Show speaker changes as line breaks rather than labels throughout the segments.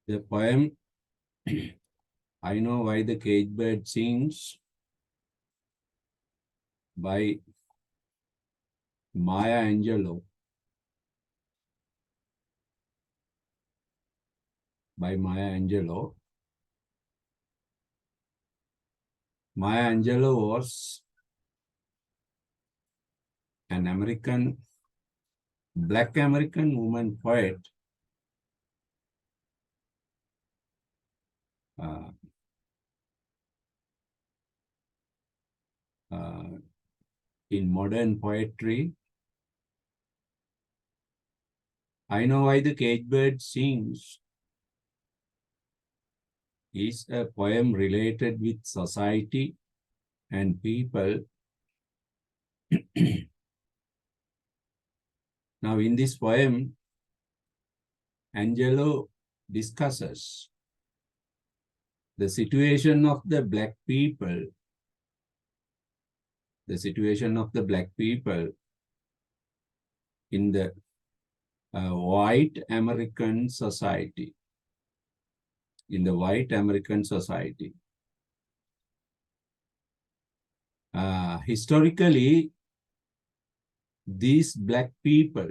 The poem I Know Why the Cage Bird Sings by Maya Angelou. By Maya Angelou. Maya Angelou was an Black American woman poet uh, in modern poetry. I Know Why the Cage Bird Sings is a poem related with society and people. Now, in this poem, Angelou discusses the situation of the black people, in the white American society. Historically, these black people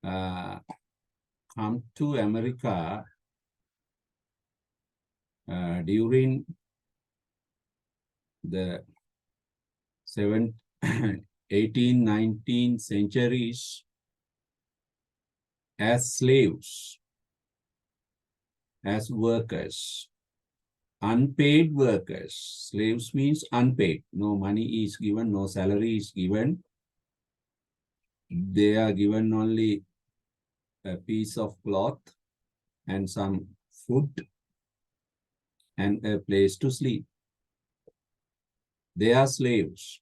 come to America during the 18th, 19th centuries as slaves, as workers, unpaid workers. Slaves means unpaid. No money is given, no salary is given. They are given only a piece of cloth and some food and a place to sleep. They are slaves.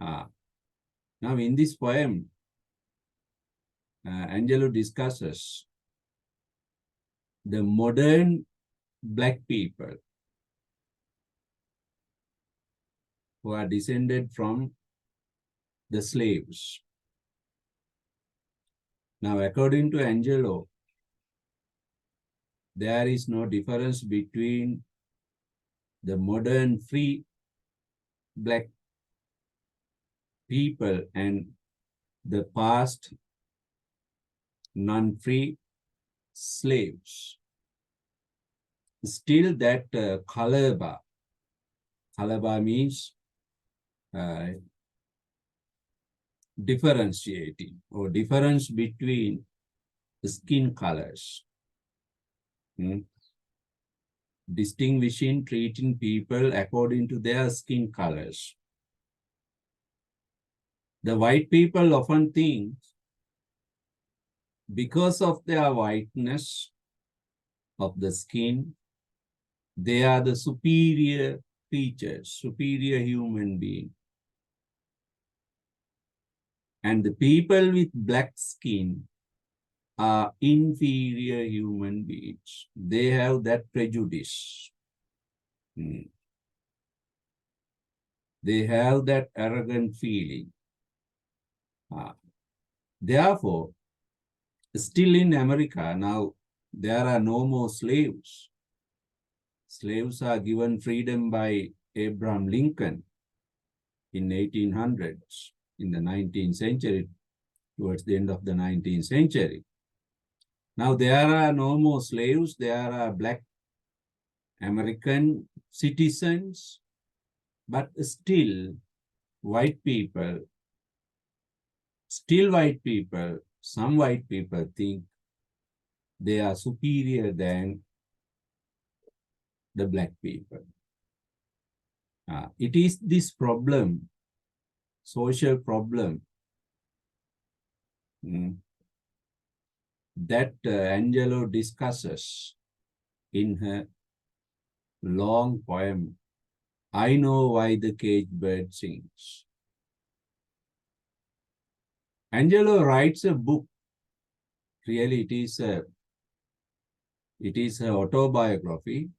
Now, in this poem, Angelou discusses the modern black people who are descended from the slaves. Now, according to Angelou, there is no difference between the modern free black people and the past non-free slaves. Still that color bar means differentiating or difference between the skin colors. Distinguishing, treating people according to their skin colors. The white people often think because of their whiteness of the skin, they are the superior creatures, superior human being. And the people with black skin are inferior human beings. They have that prejudice. They have that arrogant feeling. Therefore, still in America now, there are no more slaves. Slaves are given freedom by Abraham Lincoln in 1800s, in the 19th century, towards the end of the 19th century. Now there are no more slaves. There are black American citizens, but still white people, some white people think they are superior than the black people. It is this problem, social problem, that Angelou discusses in her long poem, I Know Why the Cage Bird Sings. Angelou writes a book. Really, it is her autobiography.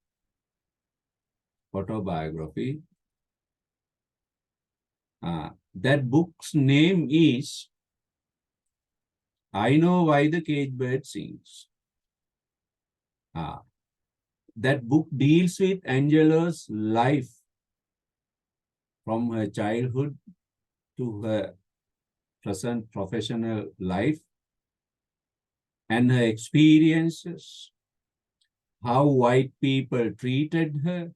That book's name is I Know Why the Cage Bird Sings. Ah, that book deals with Angelo's life from her childhood to her present professional life and her experiences, how white people treated her,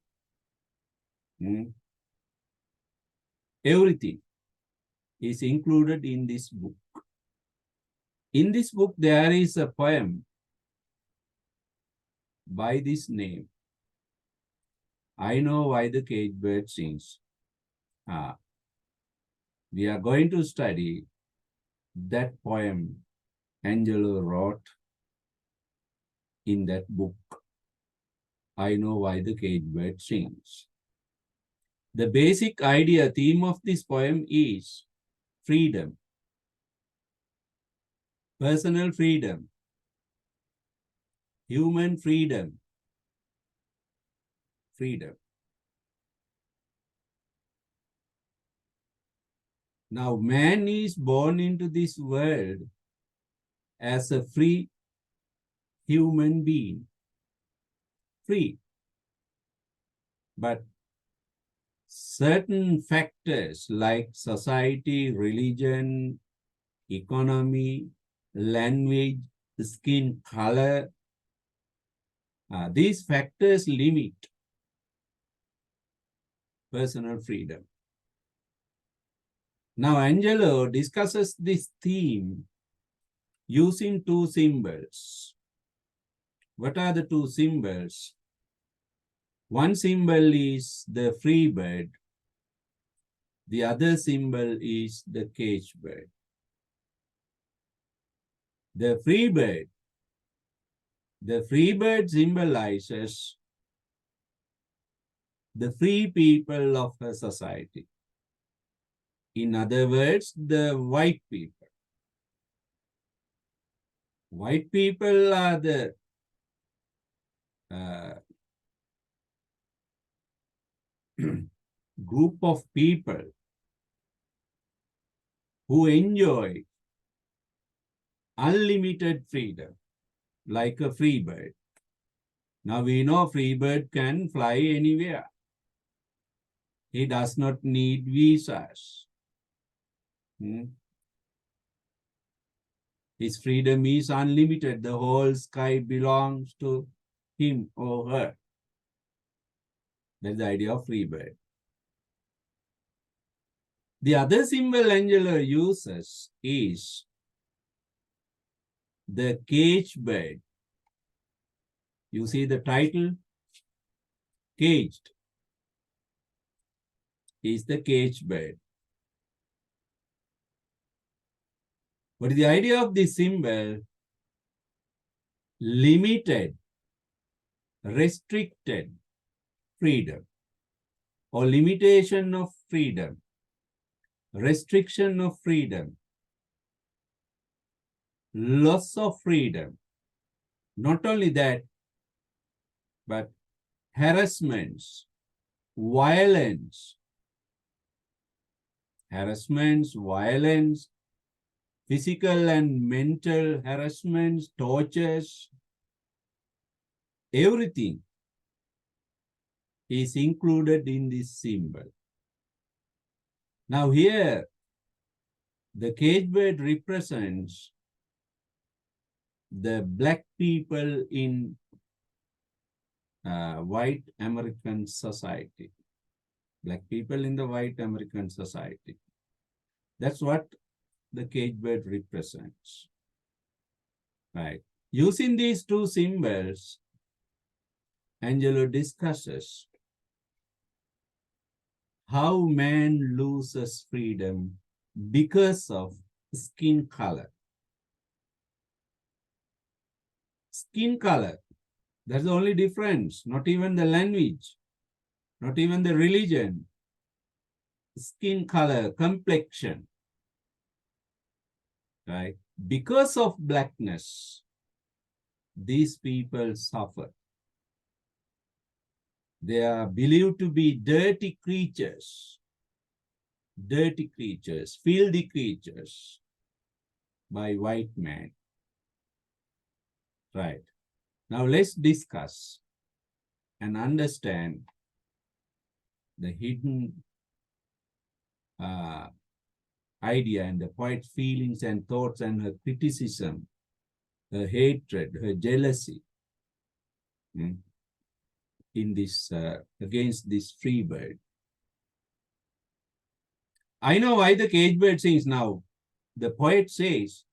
everything is included in this book. In this book, there is a poem by this name. I know why the cage bird sings. We are going to study that poem Angelo wrote in that book. I know why the cage bird sings. The basic idea, theme of this poem is freedom, personal freedom, human freedom, freedom. Now, man is born into this world as a free human being, free. But certain factors like society, religion, economy, language, skin color, these factors limit personal freedom. Now, Angelo discusses this theme using two symbols. What are the two symbols? One symbol is the free bird. The other symbol is the cage bird. The free bird symbolizes the free people of a society. In other words, the white people. White people are the group of people who enjoy unlimited freedom, like a free bird. Now we know free bird can fly anywhere. He does not need visas. His freedom is unlimited. The whole sky belongs to him or her. That's the idea of free bird. The other symbol Angelo uses is the cage bird. You see the title? Caged is the cage bird. What is the idea of this symbol? Limited, restricted freedom or limitation of freedom, restriction of freedom, loss of freedom. Not only that, but harassments, violence, physical and mental harassments, tortures, everything is included in this symbol. Now here, the cage bird represents the black people in white American society. Black people in the white American society. That's what the cage bird represents. Right. Using these two symbols, Angelo discusses how man loses freedom because of skin color. Skin color, that's the only difference, not even the language, not even the religion. Skin color, complexion, right? Because of blackness, these people suffer. They are believed to be dirty creatures, filthy creatures by white man, right? Now let's discuss and understand the hidden idea and the poet's feelings and thoughts and her criticism, her hatred, her jealousy in this against this free bird. I know why the cage bird sings now. The poet says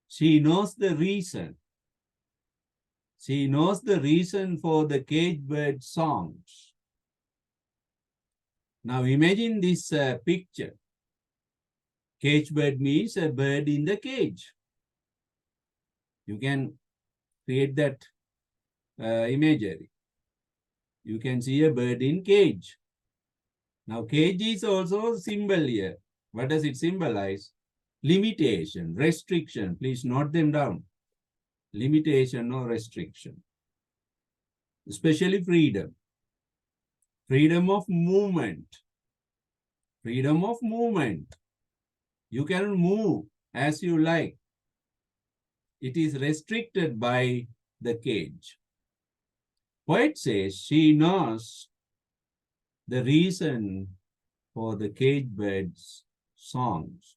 she knows the reason. She knows the reason for the cage bird songs. Now imagine this picture. Cage bird means a bird in the cage. You can create that imagery. You can see a bird in cage. Now cage is also a symbol here. What does it symbolize? Limitation, restriction. Please note them down. Limitation or restriction. Especially freedom. Freedom of movement. Freedom of movement. You can move as you like. It is restricted by the cage. Poet says she knows the reason for the cage bird's songs.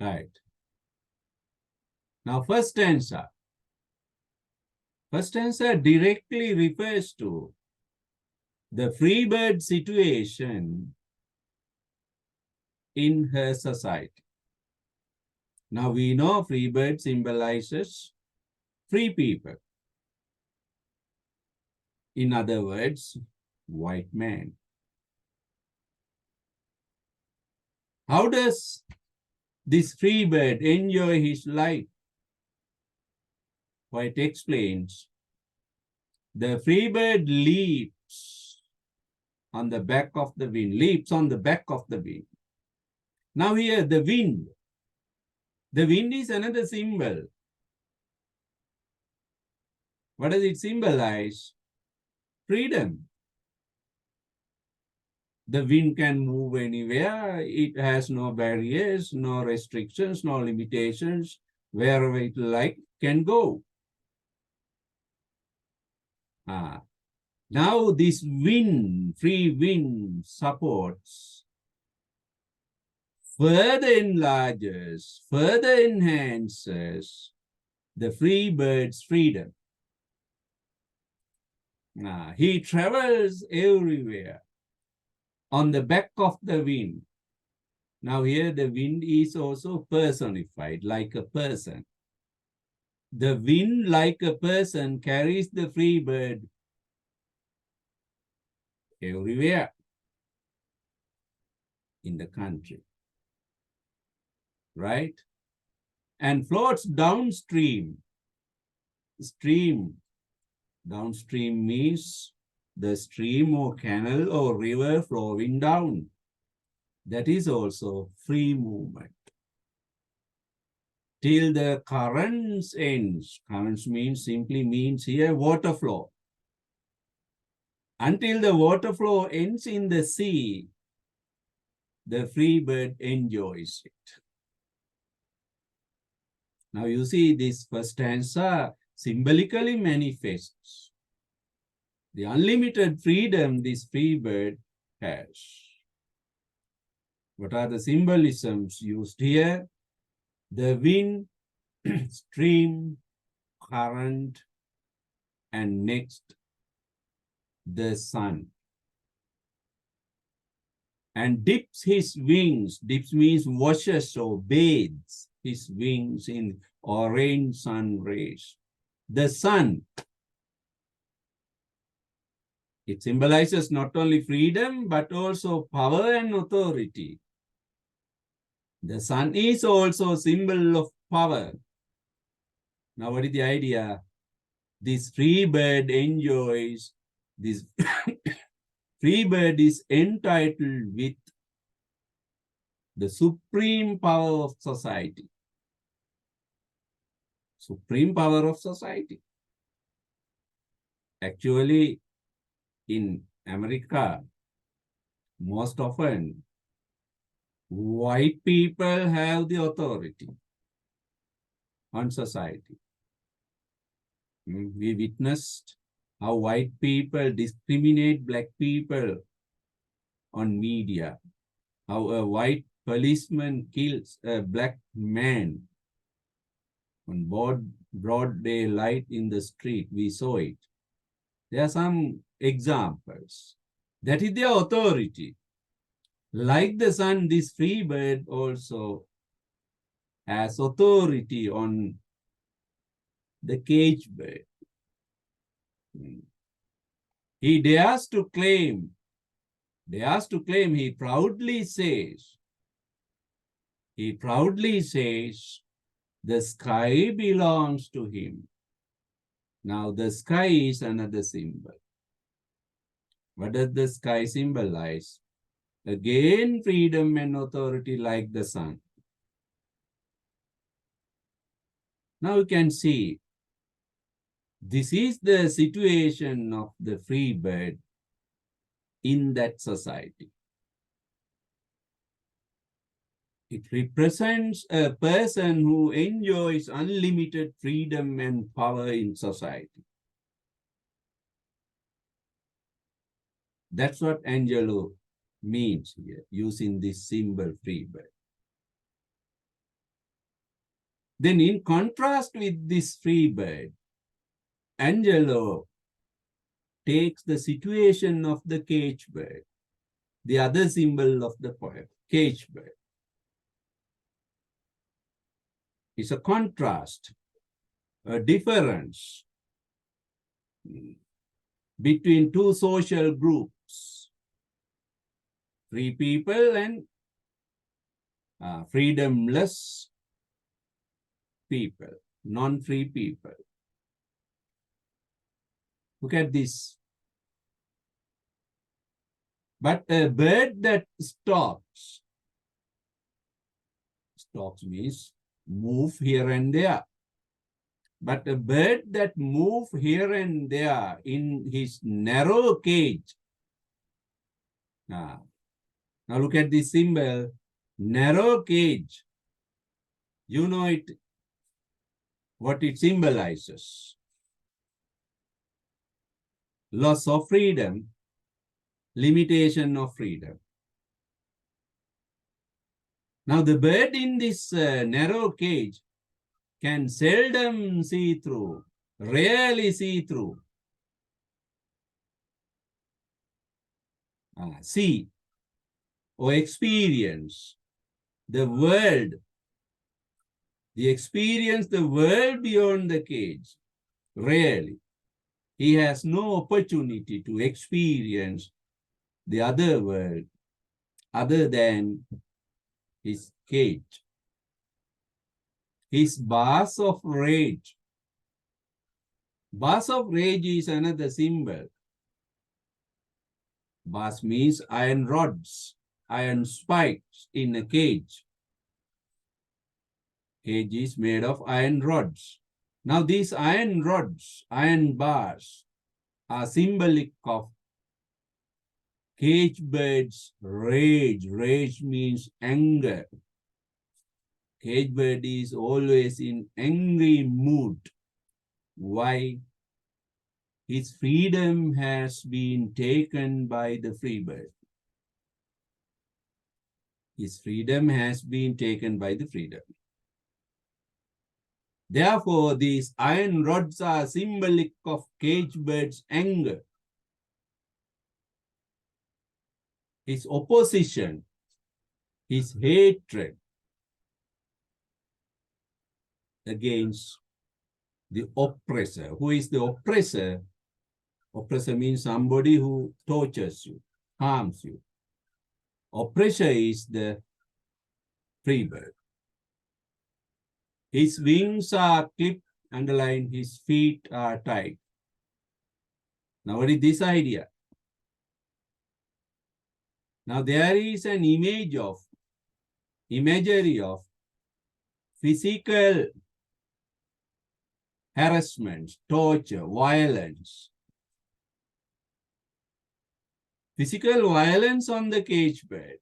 Right. Now, first stanza. First stanza directly refers to the free bird situation in her society. Now, we know free bird symbolizes free people. In other words, white man. How does this free bird enjoy his life? Poet explains, the free bird leaps on the back of the wind, leaps on the back of the wind. Now here, the wind. The wind is another symbol. What does it symbolize? Freedom. The wind can move anywhere. It has no barriers, no restrictions, no limitations. Wherever it like can go. Now this wind, free wind, supports, further enlarges, further enhances the free bird's freedom. He travels everywhere on the back of the wind. Now here the wind is also personified like a person. The wind, like a person, carries the free bird everywhere in the country, right? And floats downstream. Downstream means the stream or canal or river flowing down. That is also free movement. Till the currents ends. Currents simply means here water flow. Until the water flow ends in the sea, the free bird enjoys it. Now you see this first stanza symbolically manifests the unlimited freedom this free bird has. What are the symbolisms used here? The wind, stream, current, and next, the sun. And dips his wings, dips means washes or bathes his wings in orange sun rays. The sun, it symbolizes not only freedom, but also power and authority. The sun is also a symbol of power. Now, what is the idea? This free bird enjoys, this free bird is entitled with the supreme power of society. Supreme power of society. Actually, in America, most often, white people have the authority on society. We witnessed how white people discriminate black people on media, how a white policeman kills a black man on broad daylight in the street. We saw it. There are some examples. That is their authority. Like the sun, this free bird also has authority on the cage bird. He dares to claim, he proudly says, the sky belongs to him. Now the sky is another symbol. What does the sky symbolize? Again, freedom and authority like the sun. Now you can see, this is the situation of the free bird in that society. It represents a person who enjoys unlimited freedom and power in society. That's what Angelo means here, using this symbol free bird. Then in contrast with this free bird, Angelo takes the situation of the cage bird, the other symbol of the poem, cage bird. It's a contrast, a difference between two social groups, free people and freedomless people, non-free people. Look at this. But a bird that stalks means move here and there. But a bird that moves here and there in his narrow cage. Now look at this symbol, narrow cage. You know it, what it symbolizes. Loss of freedom, limitation of freedom. Now the bird in this narrow cage can seldom see through, rarely see through. See or experience the world, the world beyond the cage, rarely. He has no opportunity to experience the other world other than his cage. His bars of rage. Bars of rage is another symbol. Bars means iron rods, iron spikes in a cage. Cage is made of iron rods. Now these iron rods, iron bars, are symbolic of cage bird's rage. Rage means anger. Cage bird is always in angry mood. Why? His freedom has been taken by the free bird. His freedom has been taken by the freedom. Therefore, these iron rods are symbolic of cage bird's anger. His opposition, his hatred against the oppressor. Who is the oppressor? Oppressor means somebody who tortures you, harms you. Oppressor is the free bird. His wings are clipped, underlined, his feet are tied. Now what is this idea? Now there is an imagery of physical harassment, torture, violence. Physical violence on the cage bird.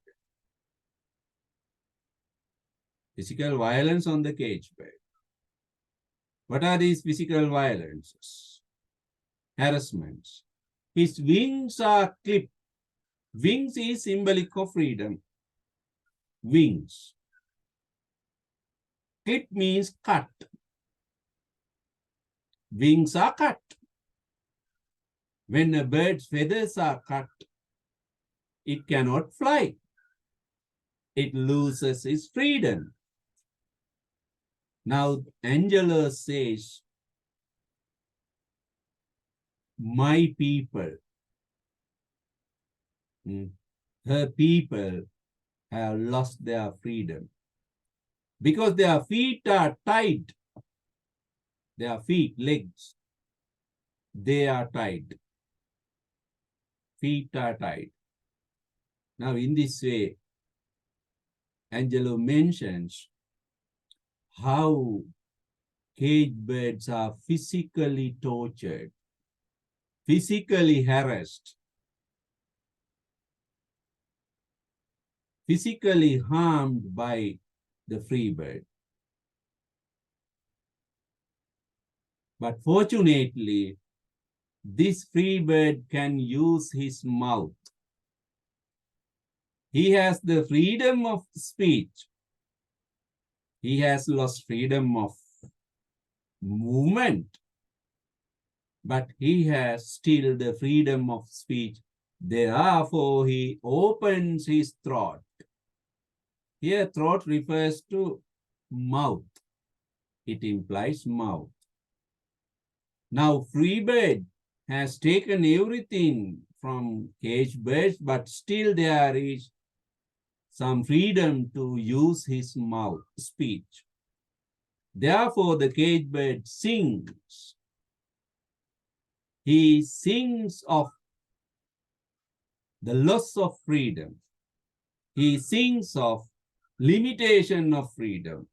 Physical violence on the cage bird. What are these physical violences? Harassments. His wings are clipped. Wings is symbolic of freedom. Wings. Clip means cut. Wings are cut. When a bird's feathers are cut, it cannot fly. It loses its freedom. Now, Angelo says, my people, her people have lost their freedom because their feet are tied. Their feet, legs, they are tied. Feet are tied. Now, in this way, Angelo mentions how cage birds are physically tortured, physically harassed, physically harmed by the free bird. But fortunately, this free bird can use his mouth. He has the freedom of speech. He has lost freedom of movement, but he has still the freedom of speech. Therefore, he opens his throat. Here, throat refers to mouth. It implies mouth. Now, free bird has taken everything from cage birds, but still there is some freedom to use his mouth, speech. Therefore, the cage bird sings. He sings of the loss of freedom. He sings of limitation of freedom.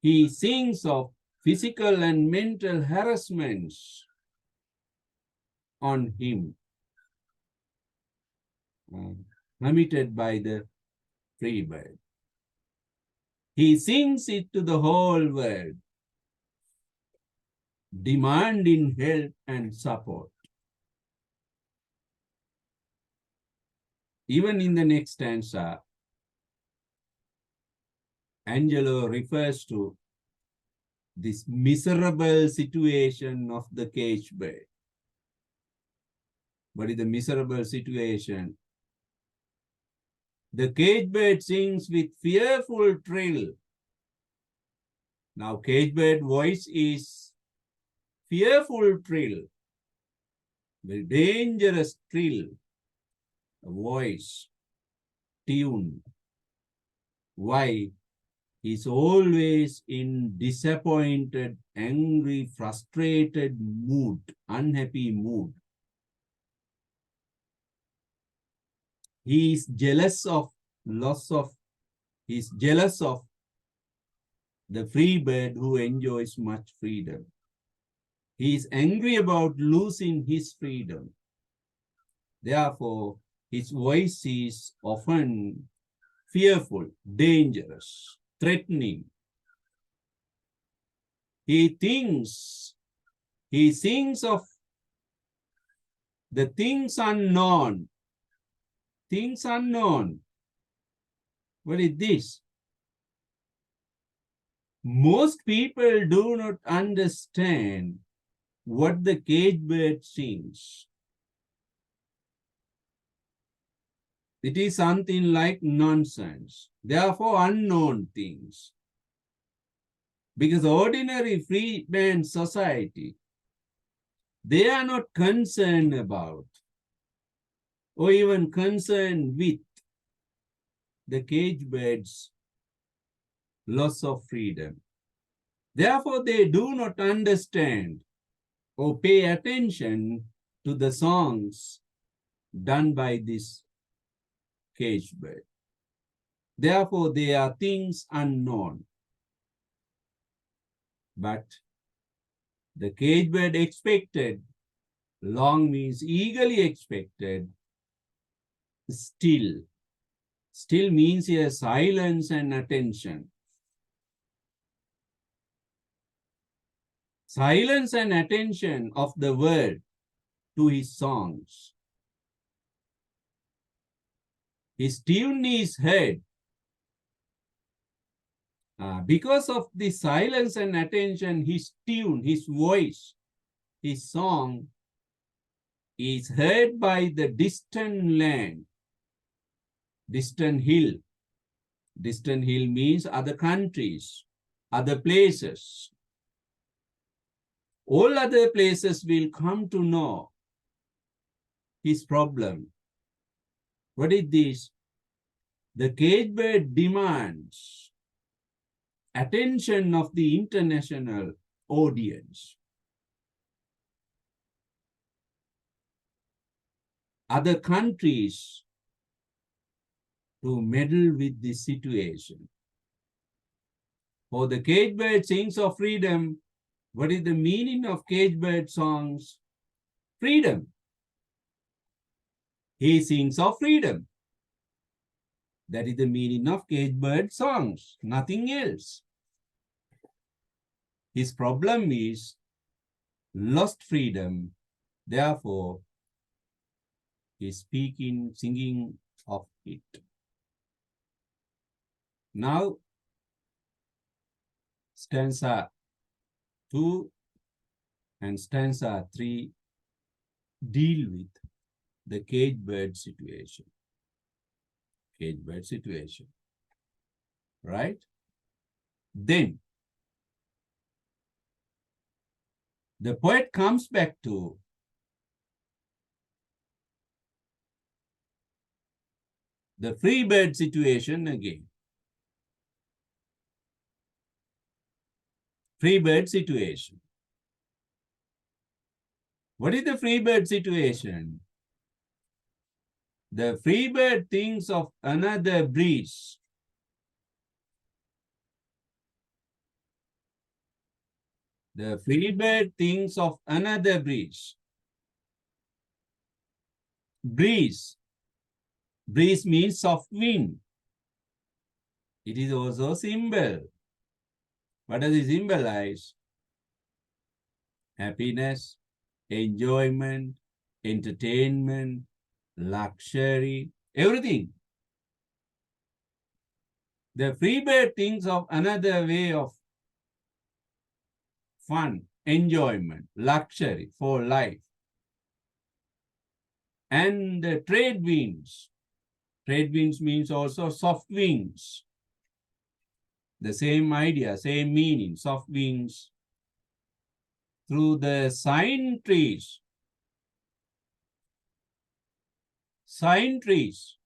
He sings of physical and mental harassments on him, committed by the free bird. He sings it to the whole world, demanding help and support. Even in the next stanza, Angelo refers to this miserable situation of the cage bird. What is the miserable situation? The cage bird sings with fearful trill. Now, cage bird voice is fearful trill, very dangerous trill, voice, tune. Why? He's always in disappointed, angry, frustrated mood, unhappy mood. He is jealous of loss of, he's jealous of the free bird who enjoys much freedom. He is angry about losing his freedom. Therefore, his voice is often fearful, dangerous, threatening. He sings of the things unknown. Things unknown. What is this? Most people do not understand what the cage bird sings. It is something like nonsense, therefore unknown things. Because ordinary free man society, they are not concerned about or even concerned with the cage bird's loss of freedom. Therefore, they do not understand or pay attention to the songs done by this cage bird. Therefore, they are things unknown. But the cage bird expected, long means eagerly expected, still. Still means here silence and attention. silence and attention of the world to his songs. His tune is heard. Because of the silence and attention, his tune, his voice, his song is heard by the distant land, distant hill. Distant hill means other countries, other places. All other places will come to know his problem. What is this? The cage bird demands attention of the international audience. Other countries to meddle with the situation. For the cage bird sings of freedom. What is the meaning of cage bird songs? Freedom. He sings of freedom. That is the meaning of cage bird songs, nothing else. His problem is lost freedom. Therefore, he is speaking, singing of it. Now, stanza 2 and stanza 3 deal with the cage bird situation. Cage bird situation. Right? Then, the poet comes back to the free bird situation again. Free bird situation. What is the free bird situation? The free bird thinks of another breeze. The free bird thinks of another breeze. Breeze. Breeze means soft wind. It is also a symbol. What does it symbolize? Happiness, enjoyment, entertainment, luxury, everything. The free bird thinks of another way of fun, enjoyment, luxury for life. And the trade winds. Trade winds means also soft wings. The same idea, same meaning, soft wings. Through the sign trees. Sign trees.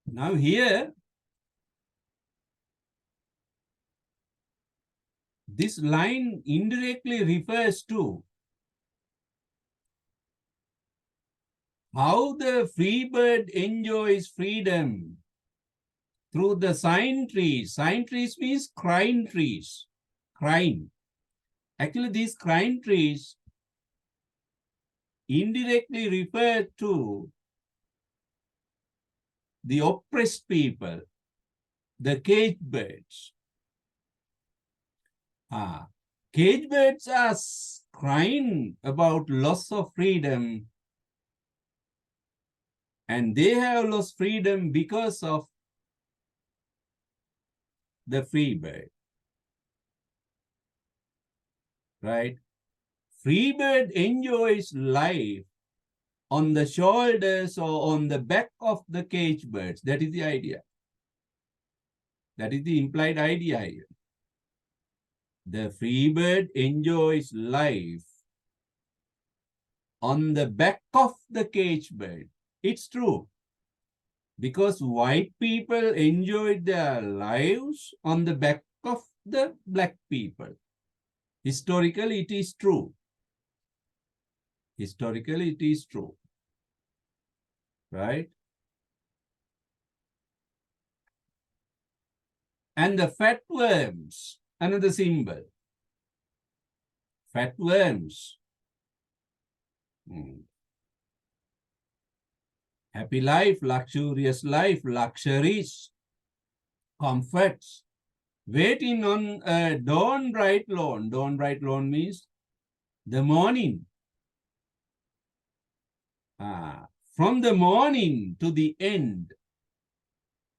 Now here, this line indirectly refers to how the free bird enjoys freedom through the sign trees. Sign trees means crine trees. Crine. Actually, these crine trees indirectly refer to the oppressed people, the cage birds. Cage birds are crying about loss of freedom, and they have lost freedom because of the free bird. Right? Free bird enjoys life on the shoulders or on the back of the cage birds. That is the idea. That is the implied idea here. The free bird enjoys life on the back of the cage bird. It's true. Because white people enjoyed their lives on the back of the black people. Historically, it is true. Historically, it is true. Right? And the fat worms, another symbol. Fat worms. Happy life, luxurious life, luxuries, comforts. waiting on a dawn bright lawn. Dawn bright lawn means the morning. From the morning to the end,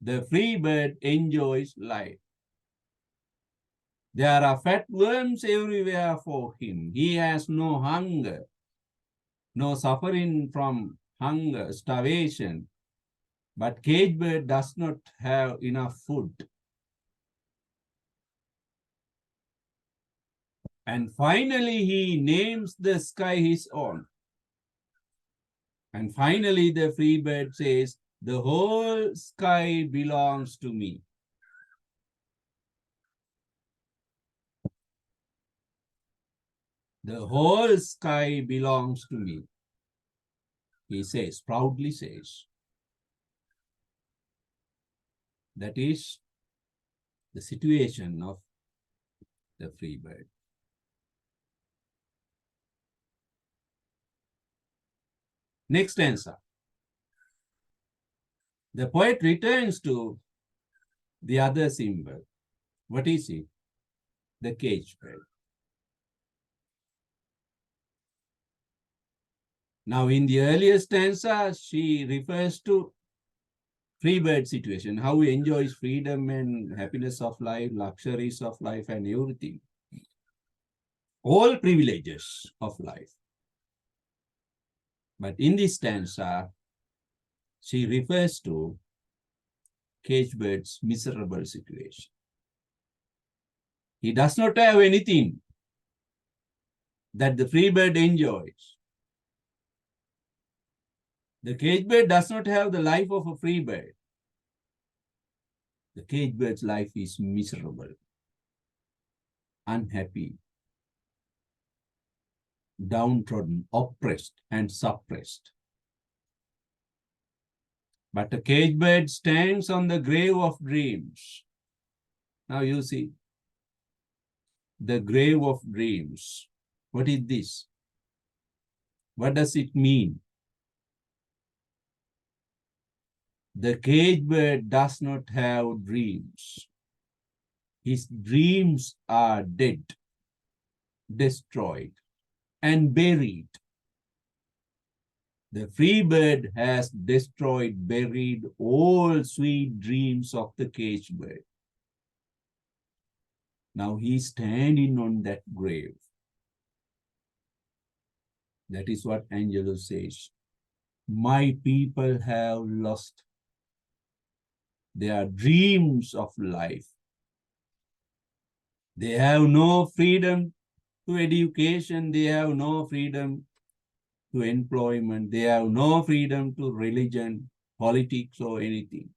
the free bird enjoys life. There are fat worms everywhere for him. He has no hunger, no suffering from hunger, starvation. But cage bird does not have enough food. And finally, he names the sky his own. And finally, the free bird says, the whole sky belongs to me. The whole sky belongs to me. He says, proudly says. That is the situation of the free bird. Next answer. The poet returns to the other symbol. What is it? The cage bird. Now, in the earlier stanza, she refers to free bird situation, how he enjoys freedom and happiness of life, luxuries of life, and everything. All privileges of life. But in this stanza, she refers to cage bird's miserable situation. He does not have anything that the free bird enjoys. The cage bird does not have the life of a free bird. The cage bird's life is miserable, unhappy, downtrodden, oppressed, and suppressed. But a cage bird stands on the grave of dreams. Now you see, the grave of dreams. What is this? What does it mean? The cage bird does not have dreams. His dreams are dead, destroyed, and buried. The free bird has destroyed, buried all sweet dreams of the cage bird. Now he's standing on that grave. That is what Angelus says. My people have lost their dreams of life. They have no freedom to education. They have no freedom to employment. They have no freedom to religion, politics, or anything.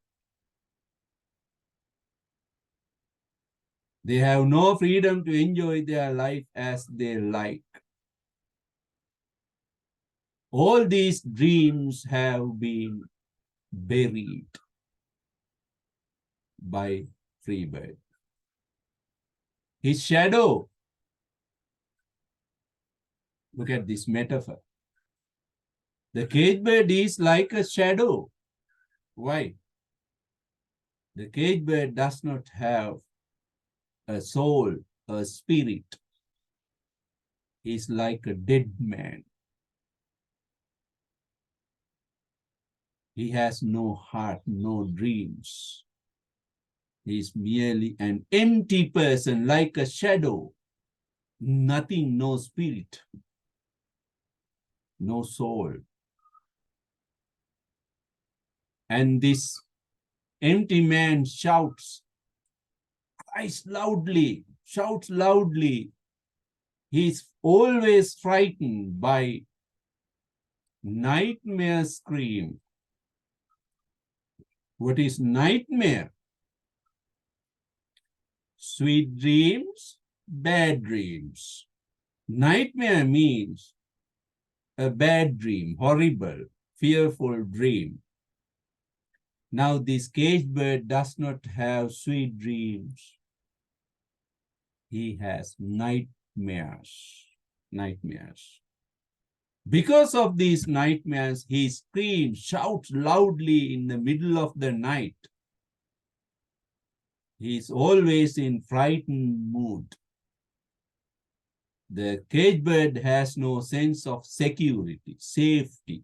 They have no freedom to enjoy their life as they like. All these dreams have been buried by free bird. His shadow, look at this metaphor. The cage bird is like a shadow. Why? The cage bird does not have a soul, a spirit. He is like a dead man. He has no heart, no dreams. He is merely an empty person, like a shadow. Nothing, no spirit, no soul. And this empty man shouts, cries loudly, shouts loudly. He is always frightened by nightmare scream. What is nightmare? Sweet dreams, bad dreams. Nightmare means a bad dream, horrible, fearful dream. Now this cage bird does not have sweet dreams. He has nightmares. Nightmares. Because of these nightmares, he screams, shouts loudly in the middle of the night. He is always in frightened mood. The cage bird has no sense of security, safety.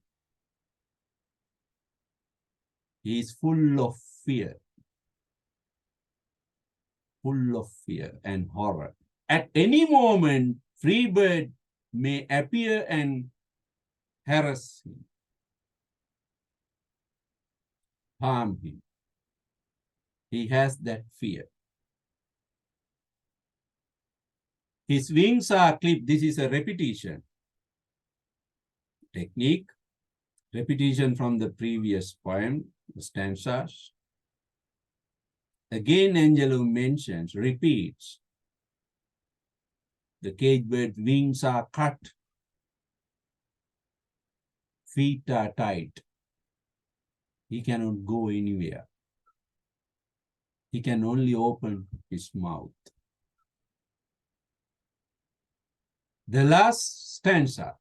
He is full of fear and horror. At any moment, free bird may appear and harass him, harm him. He has that fear. His wings are clipped. This is a repetition technique, repetition from the previous poem, the stanzas. Again, Angelo mentions, repeats, the cage bird's wings are cut, feet are tied. He cannot go anywhere. He can only open his mouth. The last stanza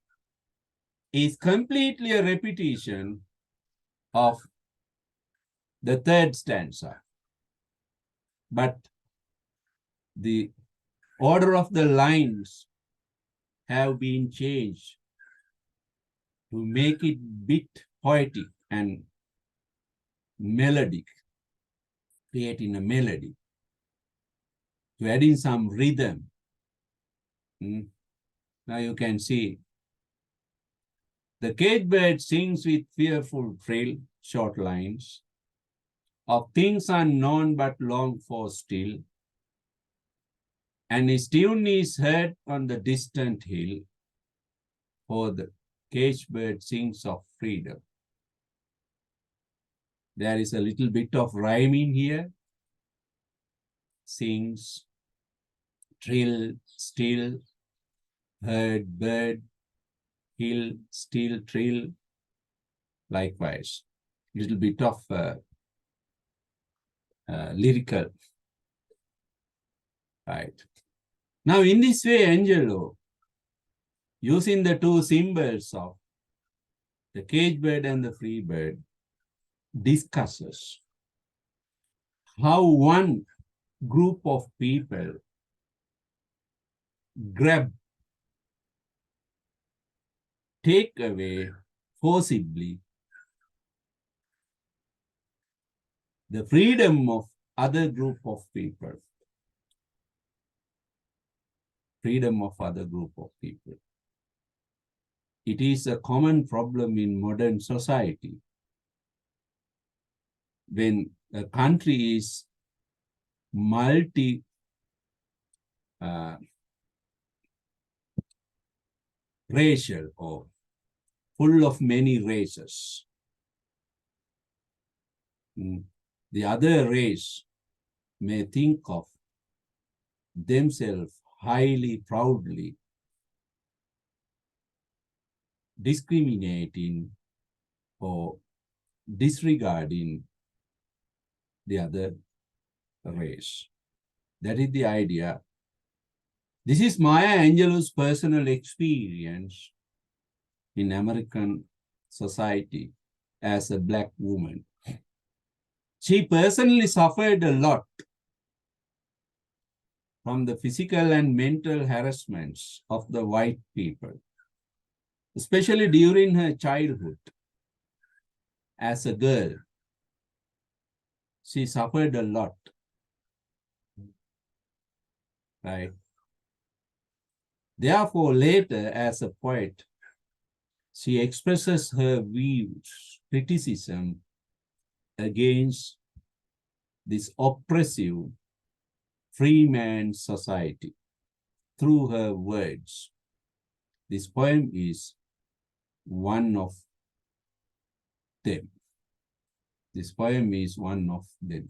is completely a repetition of the third stanza. But the order of the lines have been changed to make it bit poetic and melodic, creating a melody, to add in some rhythm. Now you can see the cage bird sings with fearful trill, short lines of things unknown but longed for still, and his tune is heard on the distant hill, for the cage bird sings of freedom. There is a little bit of rhyming here. Sings, trill, still, heard, bird, hill, still, trill. Likewise, little bit of lyrical. Right. Now, in this way, Angelo, using the two symbols of the cage bird and the free bird, discusses how one group of people grab, take away forcibly the freedom of other group of people. Freedom of other group of people. It is a common problem in modern society. When a country is multi racial or full of many races, the other race may think of themselves highly proudly, discriminating or disregarding the other race. That is the idea. This is Maya Angelou's personal experience in American society as a Black woman. She personally suffered a lot from the physical and mental harassments of the white people, especially during her childhood. As a girl, she suffered a lot, right? Therefore, later, as a poet, she expresses her views, criticism against this oppressive free man society through her words. This poem is one of them. This poem is one of them.